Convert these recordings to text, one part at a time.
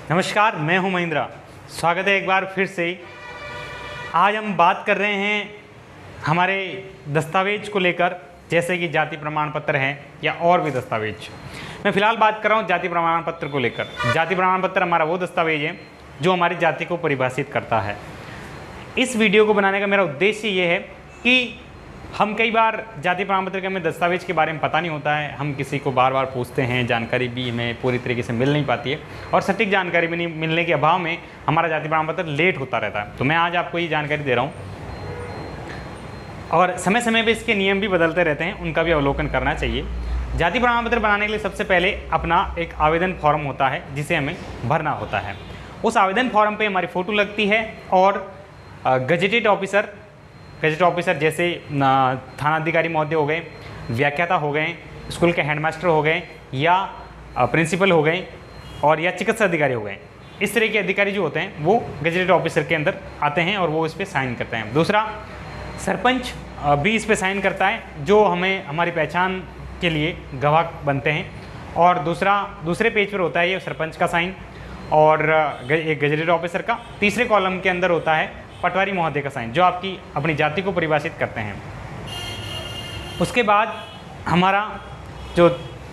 नमस्कार, मैं हूं महेंद्र। स्वागत है एक बार फिर से। आज हम बात कर रहे हैं हमारे दस्तावेज को लेकर, जैसे कि जाति प्रमाण पत्र हैं या और भी दस्तावेज। मैं फ़िलहाल बात कर रहा हूं जाति प्रमाण पत्र को लेकर। जाति प्रमाण पत्र हमारा वो दस्तावेज है जो हमारी जाति को परिभाषित करता है। इस वीडियो को बनाने का मेरा उद्देश्य ये है कि हम कई बार जाति प्रमाण पत्र के हमें दस्तावेज के बारे में पता नहीं होता है, हम किसी को बार बार पूछते हैं, जानकारी भी हमें पूरी तरीके से मिल नहीं पाती है और सटीक जानकारी भी नहीं मिलने के अभाव में हमारा जाति प्रमाण पत्र लेट होता रहता है। तो मैं आज आपको ये जानकारी दे रहा हूँ और समय समय पर इसके नियम भी बदलते रहते हैं, उनका भी अवलोकन करना चाहिए। जाति प्रमाण पत्र बनाने के लिए सबसे पहले अपना एक आवेदन फॉर्म होता है जिसे हमें भरना होता है। उस आवेदन फॉर्म पर हमारी फ़ोटो लगती है और गजेटेड ऑफिसर जैसे थानाधिकारी महोदय हो गए, व्याख्याता हो गए, स्कूल के हेडमास्टर हो गए या प्रिंसिपल हो गए और या चिकित्सा अधिकारी हो गए। इस तरह के अधिकारी जो होते हैं वो गजेटेड ऑफिसर के अंदर आते हैं और वो इस पर साइन करते हैं। दूसरा, सरपंच भी इस पर साइन करता है जो हमें हमारी पहचान के लिए गवाह बनते हैं। और दूसरे पेज पर होता है ये सरपंच का साइन और एक गजेटेड ऑफिसर का। तीसरे कॉलम के अंदर होता है पटवारी महोदय का साइन जो आपकी अपनी जाति को परिभाषित करते हैं। उसके बाद हमारा जो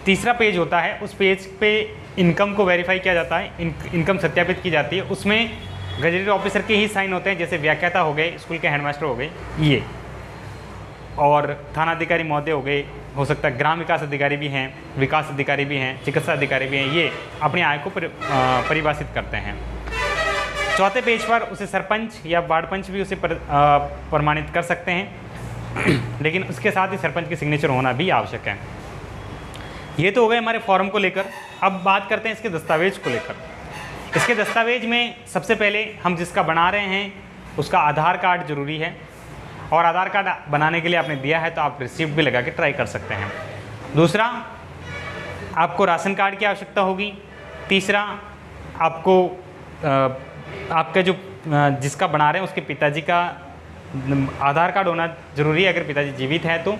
तीसरा पेज होता है उस पेज पे इनकम को वेरीफाई किया जाता है, इनकम सत्यापित की जाती है। उसमें गजेटेड ऑफिसर के ही साइन होते हैं, जैसे व्याख्याता हो गए, स्कूल के हेडमास्टर हो गए ये, और थानाधिकारी महोदय हो गए, हो सकता है ग्राम विकास अधिकारी भी हैं, विकास अधिकारी भी हैं, चिकित्सा अधिकारी भी हैं। ये अपनी आय को परिभाषित करते हैं। चौथे पेज पर उसे सरपंच या वार्ड पंच भी उसे प्रमाणित कर सकते हैं लेकिन उसके साथ ही सरपंच की सिग्नेचर होना भी आवश्यक है। ये तो हो गए हमारे फॉर्म को लेकर। अब बात करते हैं इसके दस्तावेज को लेकर। इसके दस्तावेज में सबसे पहले हम जिसका बना रहे हैं उसका आधार कार्ड जरूरी है और आधार कार्ड बनाने के लिए आपने दिया है तो आप रिसिप्ट भी लगा के ट्राई कर सकते हैं। दूसरा, आपको राशन कार्ड की आवश्यकता होगी। तीसरा, आपको आपका जो जिसका बना रहे हैं उसके पिताजी का आधार कार्ड होना ज़रूरी है। अगर पिताजी जीवित है तो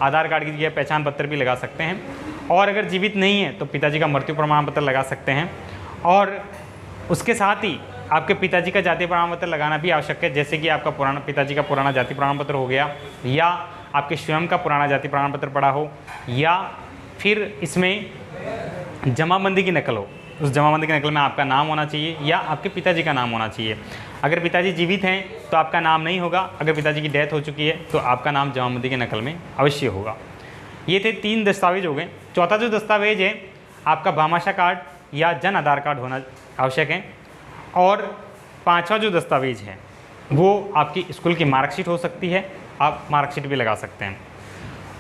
आधार कार्ड की जगह पहचान पत्र भी लगा सकते हैं, और अगर जीवित नहीं है तो पिताजी का मृत्यु प्रमाण पत्र लगा सकते हैं। और उसके साथ ही आपके पिताजी का जाति प्रमाण पत्र लगाना भी आवश्यक है, जैसे कि आपका पिताजी का पुराना जाति प्रमाण पत्र हो गया या आपके स्वयं का पुराना जाति प्रमाण पत्र पड़ा हो, या फिर इसमें जमाबंदी की नकल हो। उस जमाबंदी की नकल में आपका नाम होना चाहिए या आपके पिताजी का नाम होना चाहिए। अगर पिताजी जीवित हैं तो आपका नाम नहीं होगा, अगर पिताजी की डेथ हो चुकी है तो आपका नाम जमाबंदी की नकल में अवश्य होगा। ये थे 3 दस्तावेज हो गए। चौथा जो दस्तावेज है आपका भामाशाह कार्ड या जन आधार कार्ड होना आवश्यक है। और 5वां जो दस्तावेज है वो आपकी स्कूल की मार्कशीट हो सकती है, आप मार्कशीट भी लगा सकते हैं।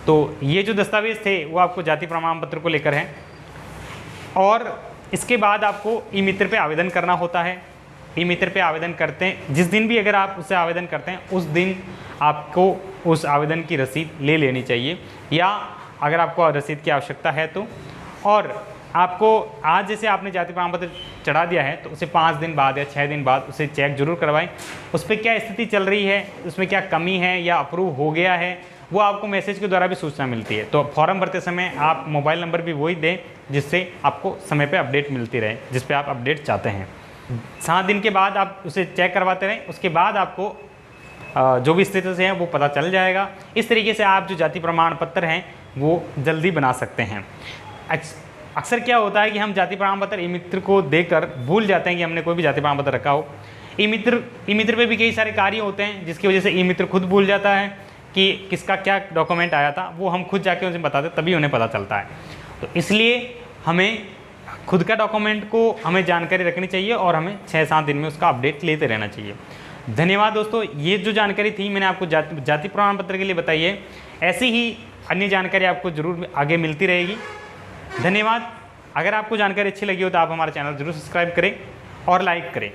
तो ये जो दस्तावेज थे वो आपको जाति प्रमाण पत्र को लेकर हैं। और इसके बाद आपको ई मित्र पे आवेदन करना होता है। ई मित्र पे आवेदन करते हैं, जिस दिन भी अगर आप उससे आवेदन करते हैं उस दिन आपको उस आवेदन की रसीद ले लेनी चाहिए, या अगर आपको रसीद की आवश्यकता है तो। और आपको आज जैसे आपने जाति प्रमाण पत्र चढ़ा दिया है तो उसे 5 दिन बाद या 6 दिन बाद उसे चेक जरूर करवाएं, उस पर क्या स्थिति चल रही है, उसमें क्या कमी है या अप्रूव हो गया है, वो आपको मैसेज के द्वारा भी सूचना मिलती है। तो फॉर्म भरते समय आप मोबाइल नंबर भी वही दें जिससे आपको समय पे अपडेट मिलती रहे, जिस पे आप अपडेट चाहते हैं। 7 दिन के बाद आप उसे चेक करवाते रहें, उसके बाद आपको जो भी स्थिति से है वो पता चल जाएगा। इस तरीके से आप जो जाति प्रमाण पत्र हैं वो जल्दी बना सकते हैं। अक्सर क्या होता है कि हम जाति प्रमाण पत्र ई मित्र को देकर भूल जाते हैं कि हमने कोई भी जाति प्रमाण पत्र रखा हो। ई मित्र पे भी कई सारे कार्य होते हैं जिसकी वजह से ई मित्र खुद भूल जाता है कि किसका क्या डॉक्यूमेंट आया था, वो हम खुद जाके उनसे बताते तभी उन्हें पता चलता है। तो इसलिए हमें खुद का डॉक्यूमेंट को हमें जानकारी रखनी चाहिए और हमें 6-7 दिन में उसका अपडेट लेते रहना चाहिए। धन्यवाद दोस्तों, ये जो जानकारी थी मैंने आपको जाति प्रमाण पत्र के लिए बताई है। ऐसी ही अन्य जानकारी आपको ज़रूर आगे मिलती रहेगी। धन्यवाद। अगर आपको जानकारी अच्छी लगी हो तो आप हमारा चैनल ज़रूर सब्सक्राइब करें और लाइक करें।